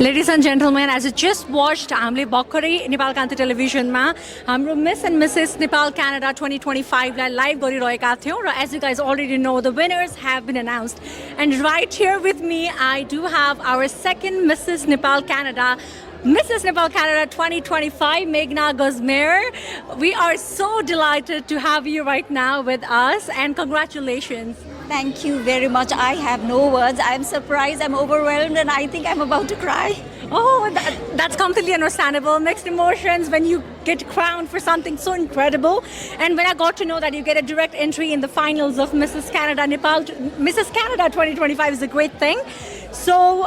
Ladies and gentlemen, as you just watched, हामीले भर्खरै नेपाल कान्ति टेलिभिजनमा हाम्रो miss end Mrs Nepal Canada 2025 लाई लाइभ गरिरहेका थियौँ र as you guys already know, the winners have been announced. And right here with me, I do have our second Mrs. Nepal Canada, Mrs. Nepal Canada 2025, Meghna Guzmer. We are so delighted to have you right now with us and congratulations. Thank you very much. I have no words. I'm surprised, I'm overwhelmed, and I think I'm about to cry. Oh, that's completely understandable. Mixed emotions when you get crowned for something so incredible. And when I got to know that you get a direct entry in the finals of Mrs. Canada Nepal, Mrs. Canada 2025 is a great thing. So,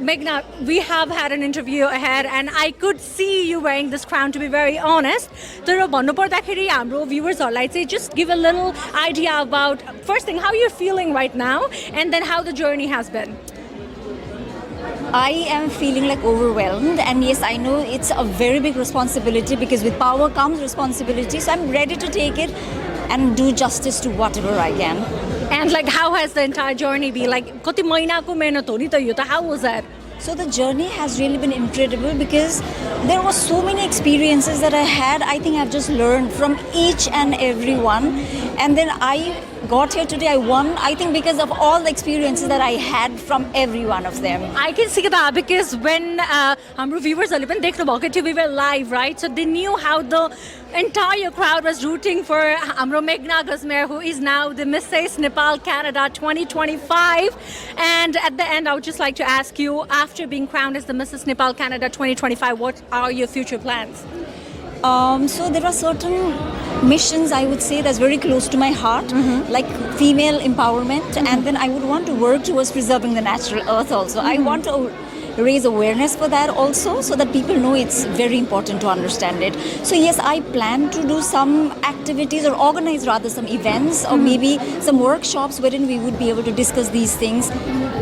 Meghna, we have had an interview ahead and I could see you wearing this crown, to be very honest. तर भन्नुपर्दाखेरि हाम्रो viewers-हरुलाई चाहिँ just give a little idea about, first thing, how you're feeling right now and then how the journey has been. I am feeling like overwhelmed, and yes, I know it's a very big responsibility because with power comes responsibility. So I'm ready to take it and do justice to whatever I can. And like, how has the entire journey been? Like, कति महिनाको मेहनत हो नि त यो त, how was that? So the journey has really been incredible because there were so many experiences that I had. I think I've just learned from each and every one. And then I got here today, I won, I think because of all the experiences that I had from every one of them. I can see that because when our viewers we were live, right? So they knew how the entire crowd was rooting for Amro Meghna Guzmer, who is now the Mrs. Nepal Canada 2025. And at the end, I would just like to ask you, after being crowned as the Mrs. Nepal Canada 2025, what are your future plans? So there are certain missions, I would say, that's very close to my heart, like female empowerment, and then I would want to work towards preserving the natural earth also. I want to raise awareness for that also, so that people know it's very important to understand it. So yes, I plan to do some activities, or organize rather some events, or maybe some workshops wherein we would be able to discuss these things,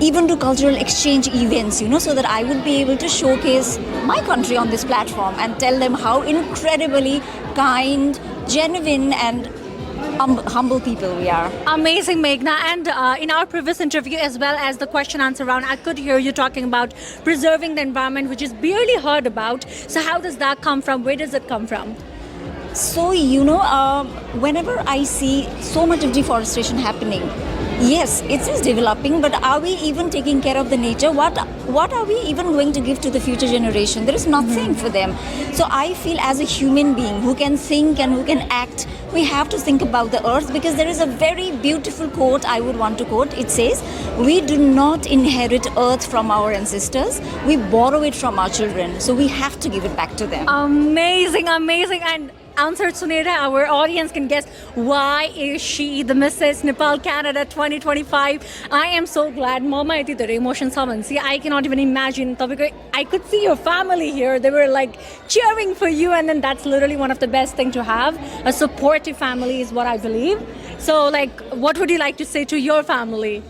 even do cultural exchange events, so that I would be able to showcase my country on this platform and tell them how incredibly kind, genuine, and humble people we are. Amazing, Meghna. And in our previous interview, as well as the question answer round, I could hear you talking about preserving the environment, which is barely heard about. So how does that come from? Where does it come from? So, whenever I see so much of deforestation happening, yes, it is developing, but are we even taking care of the nature? What are we even going to give to the future generation? There is nothing for them. So I feel, as a human being who can think and who can act, we have to think about the earth, because there is a very beautiful quote I would want to quote. It says, "We do not inherit earth from our ancestors, we borrow it from our children. So we have to give it back to them." Amazing, amazing. And answer Sunita, our audience can guess, why is she the Mrs. Nepal Canada 2025? I am so glad. Mama, iti thera emotions havan. See, I cannot even imagine. I could see your family here. They were like cheering for you, and then that's literally one of the best thing to have. A supportive family is what I believe. So, like, what would you like to say to your family?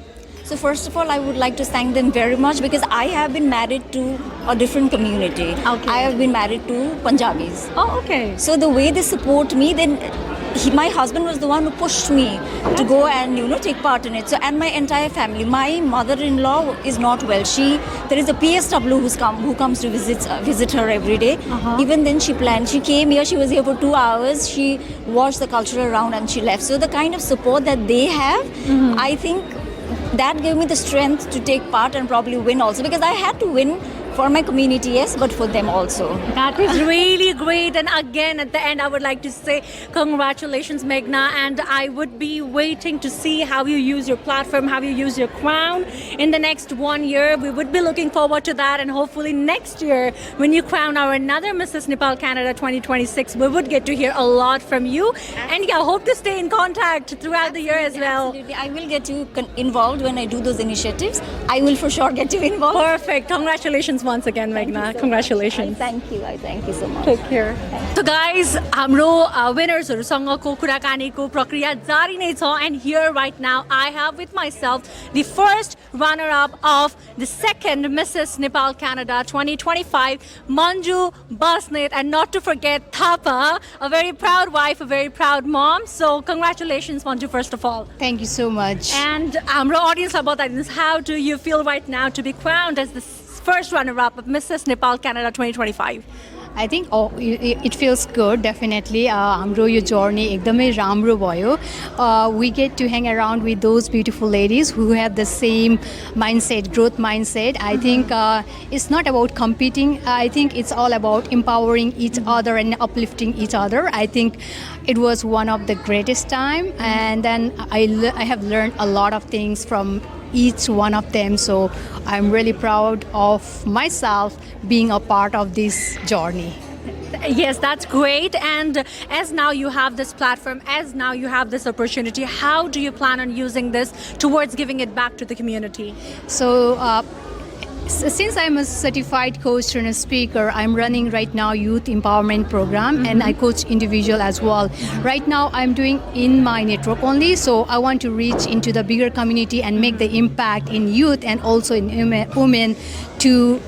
So first of all, I would like to thank them very much, because I have been married to a different community. Okay. I have been married to Punjabis. Oh, okay. So the way they support me, then my husband was the one who pushed me to go and take part in it. So, and my entire family. My mother-in-law is not well. There is a PSW who comes to visit her every day. Even then she planned. She came here. She was here for 2 hours. She watched the culture around and she left. So the kind of support that they have, I think that gave me the strength to take part and probably win also, because I had to win for my community, yes, but for them also. That is really great. And again, at the end, I would like to say congratulations, Meghna. And I would be waiting to see how you use your platform, how you use your crown in the next 1 year. We would be looking forward to that. And hopefully next year, when you crown our another Mrs. Nepal Canada 2026, we would get to hear a lot from you. And yeah, hope to stay in contact throughout the year as well. Absolutely. I will get you involved when I do those initiatives. I will for sure get you involved. Perfect. Congratulations once again, Meghna. Congratulations. I thank you so much. Take care. So guys, हाम्रो winners-हरुसँगको कुराकानीको प्रक्रिया जारी नै छ, and here right now I have with myself the first runner-up of the second Mrs. Nepal Canada 2025, Manju Basnet, and not to forget Thapa, a very proud wife, a very proud mom. So congratulations, Manju, first of all. Thank you so much. And हाम्रो audience about that is, how do you feel right now to be crowned as the first runner-up of Mrs. Nepal Canada 2025? I think it feels good, definitely. हाम्रो यो journey एकदमै राम्रो भयो. We get to hang around with those beautiful ladies who have the same mindset, growth mindset. I think it's not about competing. I think it's all about empowering each other and uplifting each other. I think it was one of the greatest time, and then I have learned a lot of things from each one of them, so I'm really proud of myself being a part of this journey. Yes, that's great. And as now you have this platform, as now you have this opportunity, how do you plan on using this towards giving it back to the community? So since I'm a certified coach and a speaker, I'm running right now youth empowerment program, and I coach individual as well. Right now I'm doing in my network only, so I want to reach into the bigger community and make the impact in youth and also in women to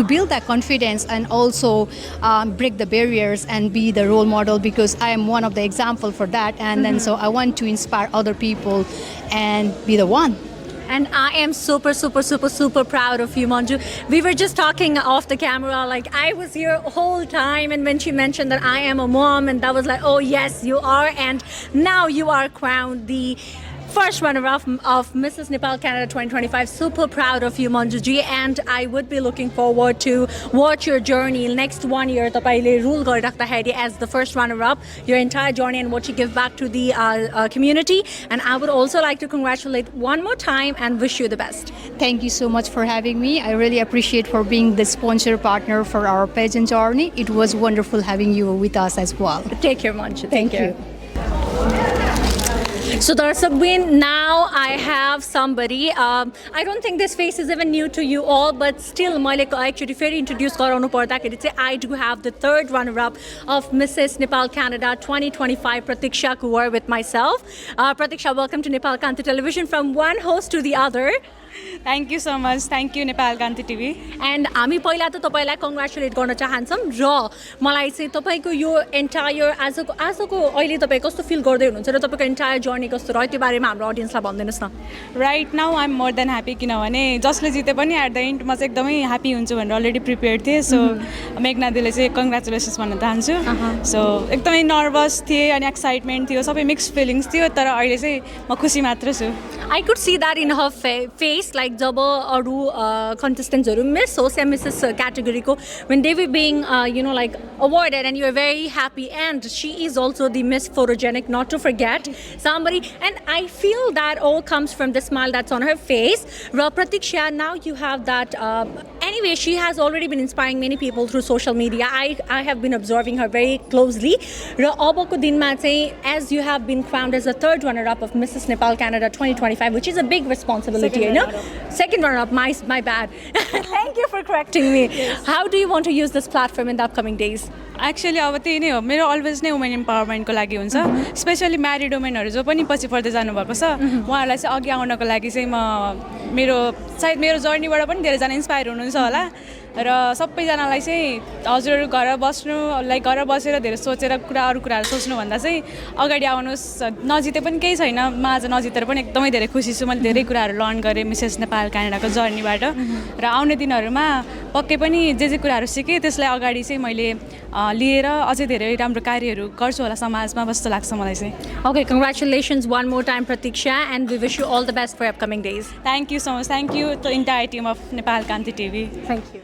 build that confidence and also break the barriers and be the role model, because I am one of the example for that. And then so I want to inspire other people and be the one. And I am super, super, super, super proud of you, Manju. We were just talking off the camera, like I was here whole time, and when she mentioned that I am a mom, and that was like, oh yes, you are. And now you are crowned the first runner-up of Mrs. Nepal Canada 2025. Super proud of you, Manjuji, and I would be looking forward to watch your journey next 1 year. Tapaile rule गरिराख्दाखेरि as the first runner-up, your entire journey and what you give back to the community. And I would also like to congratulate one more time and wish you the best. Thank you so much for having me. I really appreciate for being the sponsor partner for our pageant journey. It was wonderful having you with us as well. Take care, Manju. Thank you. So Darsakbin, now I have somebody. I don't think this face is even new to you all, but still, मैले actually फेरि introduce गराउनु पर्दाखेरि चाहिँ I do have the third runner-up of Mrs. Nepal Canada 2025, Pratiksha Kuwar, with myself. Pratiksha, welcome to Nepal Kanti Television, from one host to the other. Thank you so much. Thank you, Nepal Kanti TV. And हामी पहिला त तपाईलाई congratulate गर्न चाहन्छौँ र मलाई चाहिँ तपाईको यो entire आजको अहिले तपाईँ कस्तो फिल गर्दै हुनुहुन्छ र तपाईको एन्टायर जर्नी कस्तो रह्यो त्यो बारेमा हाम्रो अडियन्सलाई भनिदिनुस् न. Right now I am more than happy, किनभने जसले जिते पनि एट द एन्ड म चाहिँ एकदमै ह्याप्पी हुन्छु भनेर अलरेडी प्रिपेयर्ड थिएँ. सो मेघना दिदीले चाहिँ कङ्ग्रेचुलेसन्स भन्न चाहन्छु. सो एकदमै नर्भस थिएँ अनि एक्साइटमेन्ट थियो, सबै मिक्स फिलिङ्स थियो, तर अहिले चाहिँ म खुसी मात्र छु. I could see that in her face, like जब अरू contestants miss होस् या Mrs. category को, when they were being like awarded, and you were very happy. And she is also the Miss Photogenic, not to forget somebody. And I feel that all comes from the smile that's on her face. Ra Pratiksha, now you have that. Anyway, she has already been inspiring many people through social media. I have been observing her very closely. Ra abako dinma चाहिँ, as you have been crowned as the third runner-up of Mrs. Nepal Canada 2025, which is a big responsibility, you know? Second runner-up, my bad. Thank you for correcting me. Yes. How do you want to use this platform in the upcoming days? Actually अब त्यही नै हो, मेरो always नै women इम्पावरमेन्टको लागि हुन्छ. Specially married वुमेनहरू जो पनि पछि पर्दै जानुभएको छ, उहाँहरूलाई चाहिँ अघि आउनको लागि चाहिँ मेरो जर्नीबाट पनि धेरैजना इन्सपायर हुनुहुन्छ होला. र सबैजनालाई चाहिँ हजुरहरू घर बस्नु, लाइक घर बसेर धेरै सोचेर अरू कुराहरू सोच्नुभन्दा चाहिँ अगाडि आउनुहोस्. नजिते पनि केही छैन, म आज नजितेर पनि एकदमै धेरै खुसी छु. मैले धेरै कुराहरू लर्न गरेँ मिसेस नेपाल क्यानाडाको जर्नीबाट, र आउने दिनहरूमा पक्कै पनि जे कुराहरू सिकेँ त्यसलाई अगाडि चाहिँ मैले लिएर अझै धेरै राम्रो कार्यहरू गर्छु होला समाजमा जस्तो लाग्छ मलाई चाहिँ. Okay, congratulations one more time, Pratiksha, and we wish you all the best for upcoming days. Thank you so much. Thank you to the entire team of Nepal Kanti TV. Thank you.